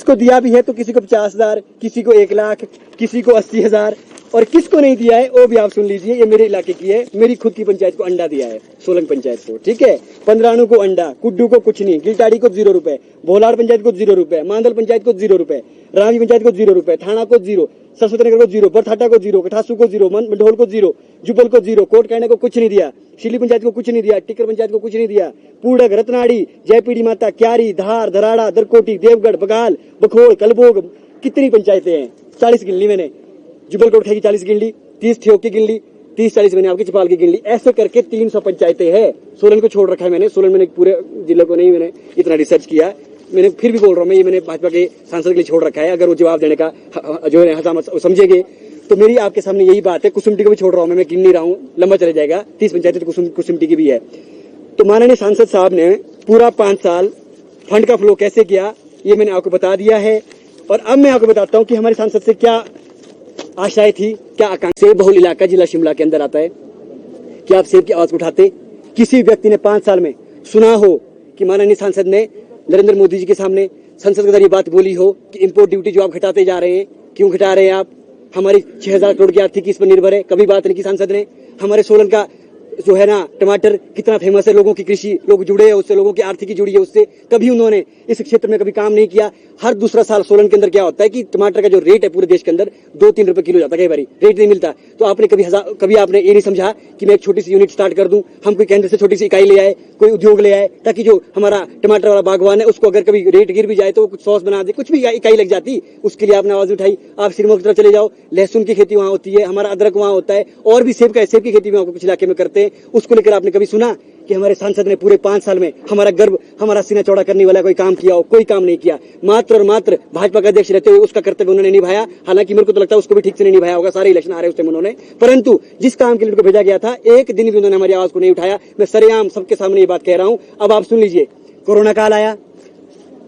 जिसको दिया भी है तो किसी को 50,000, किसी को 1 लाख, किसी को 80,000, और किसको नहीं दिया है वो भी आप सुन लीजिए। ये मेरे इलाके की है, मेरी खुद की पंचायत को अंडा दिया है, सोलंग पंचायत को, ठीक है। पंद्राणु को अंडा, कुड्डू को कुछ नहीं, गिलटाड़ी को 0 रुपए, भोलाड़ पंचायत को 0 रुपए, मांदल पंचायत को 0 रुपए, रामी पंचायत को 0 रुपए, थाना को 0, सरस्वती नगर को 0, बरथाटा को 0, कठासू को 0, मंडोल को 0, जुबल को 0, कोट कहने को कुछ नहीं दिया, शिली पंचायत को कुछ नहीं दिया, टिकर पंचायत को कुछ नहीं दिया, पूड़क, रत्नाड़ी, जयपीड़ी माता, क्यारी, धार, धराड़ा, दरकोटी, देवगढ़, बगाल, बखोड़, कलबोग, कितनी पंचायतें हैं, 40 गिन ली मैंने। जुबल कोट की 40 गिन ली, 30 ठियोग की गिन ली, 30-40 मैंने आपकी चपाल की गिन ली। ऐसे करके 300 पंचायतें हैं। सोलन को छोड़ रखा है मैंने, सोलन मैंने पूरे जिले को नहीं मैंने इतना रिसर्च किया। मैंने फिर भी बोल रहा हूँ मैं, ये मैंने भाजपा के सांसद के लिए छोड़ रखा है। अगर वो जवाब देने का जो है समझेंगे तो मेरी आपके सामने यही बात है। कुसुमटी को भी छोड़ रहा हूँ मैं गिन नहीं रहा हूँ, लंबा चले जाएगा। 30 पंचायतें तो कुसुमटी की भी है। तो माननीय सांसद साहब ने पूरा 5 साल फंड का फ्लो कैसे किया ये मैंने आपको बता दिया है। और अब मैं आपको बताता हूँ कि हमारे सांसद से क्या आशाएं थी, क्या आकांक्षा। सेब बहुल इलाका जिला शिमला के अंदर आता है। क्या आप सेब की आवाज उठाते? किसी व्यक्ति ने 5 साल में सुना हो कि माननीय सांसद ने नरेंद्र मोदी जी के सामने संसद के जरिए बात बोली हो कि इंपोर्ट ड्यूटी जो आप घटाते जा रहे हैं, क्यों घटा रहे हैं आप? हमारी 6,000 करोड़ की आर्थिकी इस पर निर्भर है। कभी बात नहीं की सांसद ने। हमारे सोलन का जो है ना टमाटर कितना फेमस है, लोगों की कृषि, लोग जुड़े हैं उससे, लोगों की आर्थिकी जुड़ी है उससे। कभी उन्होंने इस क्षेत्र में कभी काम नहीं किया। हर दूसरा साल सोलन के अंदर क्या होता है कि टमाटर का जो रेट है पूरे देश के अंदर 2-3 रुपए किलो जाता है, कई बार रेट नहीं मिलता। तो आपने कभी आपने ये नहीं समझा कि मैं एक छोटी सी यूनिट स्टार्ट कर दूं, हम कोई केंद्र से छोटी सी इकाई ले आए, कोई उद्योग ले आए, ताकि जो हमारा टमाटर वाला बागवान है उसको अगर कभी रेट गिर भी जाए तो कुछ सॉस बना दे, कुछ भी इकाई लग जाती। उसके लिए आपने आवाज उठाई। आप सिरमौर की तरफ चले जाओ, लहसुन की खेती वहां होती है, हमारा अदरक वहां होता है, और भी सेब की खेती भी कुछ इलाके में करते हैं। उसको लेकर आपने कभी सुना कि हमारे सांसद ने पूरे 5 साल में हमारा गर्व, हमारा सीना चौड़ा करने वाला कोई काम किया हो? कोई काम नहीं किया। मात्र और मात्र भाजपा का अध्यक्ष रहते हुए उसका कर्तव्य उन्होंने निभाया। हालांकि मेरे को तो लगता है उसको भी ठीक से नहीं निभाया होगा, सारे इलेक्शन आ रहे उस टाइम उन्होंने। परंतु जिस काम के लिए उनको भेजा गया था, एक दिन भी उन्होंने हमारी आवाज को नहीं उठाया। मैं सरेआम सबके सामने ये बात कह रहा हूं। अब आप सुन लीजिए। कोरोना काल आया,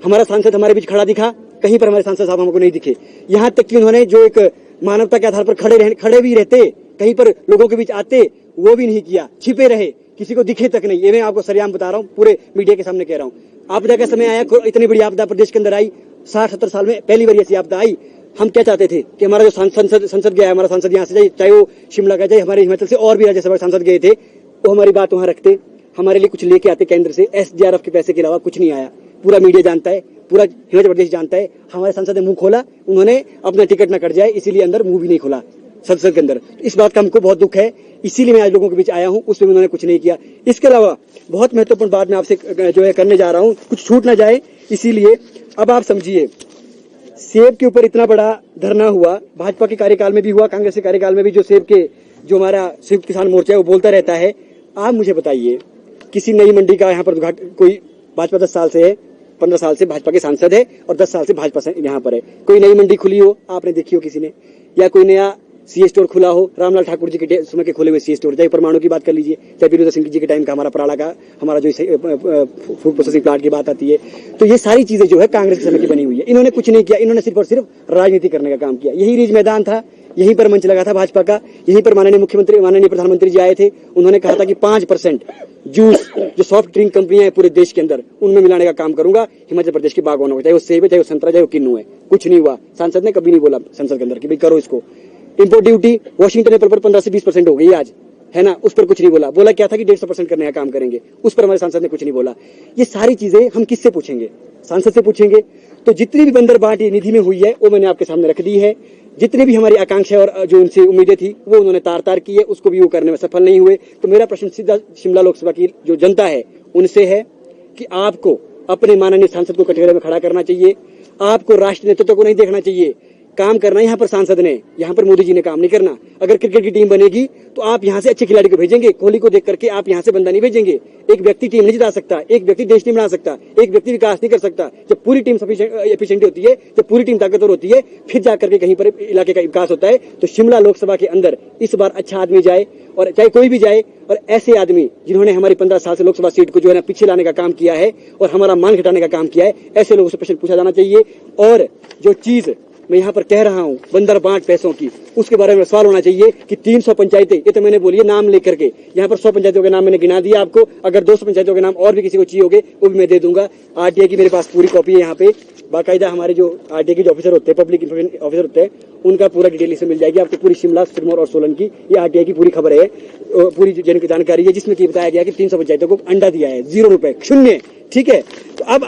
हमारा सांसद हमारे बीच खड़ा दिखा, कहीं पर हमारे सांसद साहब हमको नहीं दिखे। यहां तक कि उन्होंने जो एक मानवता के आधार पर खड़े भी रहते, कहीं पर लोगों के बीच आते, वो भी नहीं किया, छिपे रहे, किसी को दिखे तक नहीं। ये मैं आपको सरेआम बता रहा हूँ, पूरे मीडिया के सामने कह रहा हूँ। आपदा का समय आया, इतनी बड़ी आपदा प्रदेश के अंदर आई, 60-70 साल में पहली बार ऐसी आपदा आई। हम क्या चाहते थे कि हमारा जो संसद गया है, हमारा सांसद यहाँ से जाए, चाहे वो शिमला का जाए, हमारे हिमाचल से और भी राज्यसभा सांसद गए थे, वो हमारी बात वहां रखते, हमारे लिए कुछ लेके आते केंद्र से। SDRF के पैसे के अलावा कुछ नहीं आया। पूरा मीडिया जानता है, पूरा हिमाचल प्रदेश जानता है। हमारे सांसद ने मुंह खोला, उन्होंने अपना टिकट न कट जाए इसीलिए अंदर मुंह भी नहीं खोला संसद के अंदर। इस बात का हमको बहुत दुख है, इसीलिए मैं आज लोगों के बीच आया हूं। उसमें उन्होंने कुछ नहीं किया। इसके अलावा बहुत महत्वपूर्ण बात मैं आपसे जो है करने जा रहा हूं, कुछ छूट ना जाए इसीलिए। अब आप समझिए, सेब के ऊपर इतना बड़ा धरना हुआ, भाजपा के कार्यकाल में भी हुआ, कांग्रेस के कार्यकाल में भी। जो सेब के जो हमारा संयुक्त किसान मोर्चा है वो बोलता रहता है। आप मुझे बताइए, किसी नई मंडी का यहाँ पर कोई भाजपा 10 साल से है, 15 साल से भाजपा के सांसद है और 10 साल से भाजपा से यहाँ पर है, कोई नई मंडी खुली हो आपने देखी हो किसी ने? या कोई नया सी स्टोर खुला हो? रामलाल ठाकुर जी के समय के खोले हुए सी स्टोर, चाहे परमाणु की बात कर लीजिए, चाहे वीरेंद्र सिंह जी के टाइम का हमारा पराला का हमारा जो फूड प्रोसेसिंग प्लांट की बात आती है, तो ये सारी चीजें जो है कांग्रेस के समय की बनी हुई है। इन्होंने कुछ नहीं किया, इन्होंने सिर्फ और सिर्फ राजनीति करने का काम किया। यही रिज मैदान था, यहीं पर मंच लगा था भाजपा का, यहीं पर माननीय मुख्यमंत्री, माननीय प्रधानमंत्री जी आए थे। उन्होंने कहा था कि 5% जूस जो सॉफ्ट ड्रिंक कंपनियां हैं पूरे देश के अंदर, उनमें मिलाने का काम करूंगा हिमाचल प्रदेश के बागवानों को, चाहे वो सेब है, चाहे वो संतरा, चाहे वो किन्नू है। कुछ नहीं हुआ। सांसद ने कभी नहीं बोला संसद के अंदर कि भाई करो इसको। इंपोर्ट ड्यूटी वाशिंगटन एप्पल पर 15 से 20% हो गई आज, है ना, उस पर कुछ नहीं बोला। बोला क्या था कि 150% करने का काम करेंगे, उस पर हमारे सांसद ने कुछ नहीं बोला। ये सारी चीजें हम किससे पूछेंगे? सांसद से पूछेंगे। तो जितनी भी बंदर बाट निधि में हुई है वो मैंने आपके सामने रख दी है। जितनी भी हमारी आकांक्षा और जो उनसे उम्मीदें थी वो उन्होंने तार की है, उसको भी वो करने में सफल नहीं हुए। तो मेरा प्रश्न सीधा शिमला लोकसभा की जो जनता है उनसे है कि आपको अपने माननीय सांसद को कटघरे में खड़ा करना चाहिए। आपको राष्ट्रीय नेतृत्व को नहीं देखना चाहिए, काम करना है यहाँ पर सांसद ने, यहाँ पर मोदी जी ने काम नहीं करना। अगर क्रिकेट की टीम बनेगी तो आप यहाँ से अच्छे खिलाड़ी को भेजेंगे, कोहली को देख करके आप यहाँ से बंदा नहीं भेजेंगे। एक व्यक्ति टीम नहीं जिता सकता, एक व्यक्ति देश नहीं बना सकता, एक व्यक्ति विकास नहीं कर सकता। जब पूरी टीम एफिशिएंट होती है, जब पूरी टीम ताकतवर होती है, फिर जाकर के कहीं पर इलाके का विकास होता है। तो शिमला लोकसभा के अंदर इस बार अच्छा आदमी जाए, और चाहे कोई भी जाए, और ऐसे आदमी जिन्होंने हमारी 15 साल से लोकसभा सीट को जो है ना पीछे लाने का काम किया है और हमारा मान घटाने का काम किया है, ऐसे लोगों से प्रश्न पूछा जाना चाहिए। और जो चीज मैं यहाँ पर कह रहा हूँ बंदर बांट पैसों की, उसके बारे में सवाल होना चाहिए कि 300 पंचायतें, ये तो मैंने बोली है नाम लेकर के, यहाँ पर 100 पंचायतों के नाम मैंने गिना दिया आपको। अगर 200 पंचायतों के नाम और भी किसी को चाहिए होंगे वो भी मैं दे दूंगा। RTI की मेरे पास पूरी कॉपी है यहाँ पे, बाकायदा हमारे जो आरटीए के जो ऑफिसर होते हैं, पब्लिक इंफॉर्मेशन ऑफिसर होते हैं, उनका पूरा डिटेल इसमें मिल जाएगी आपको। पूरी शिमला, सिरमौर और सोलन की ये आरटीआई की पूरी खबर है, पूरी जानकारी है, जिसमें कि बताया गया कि 300 पंचायतों को अंडा दिया है, 0 रुपए, शून्य। ठीक है, तो अब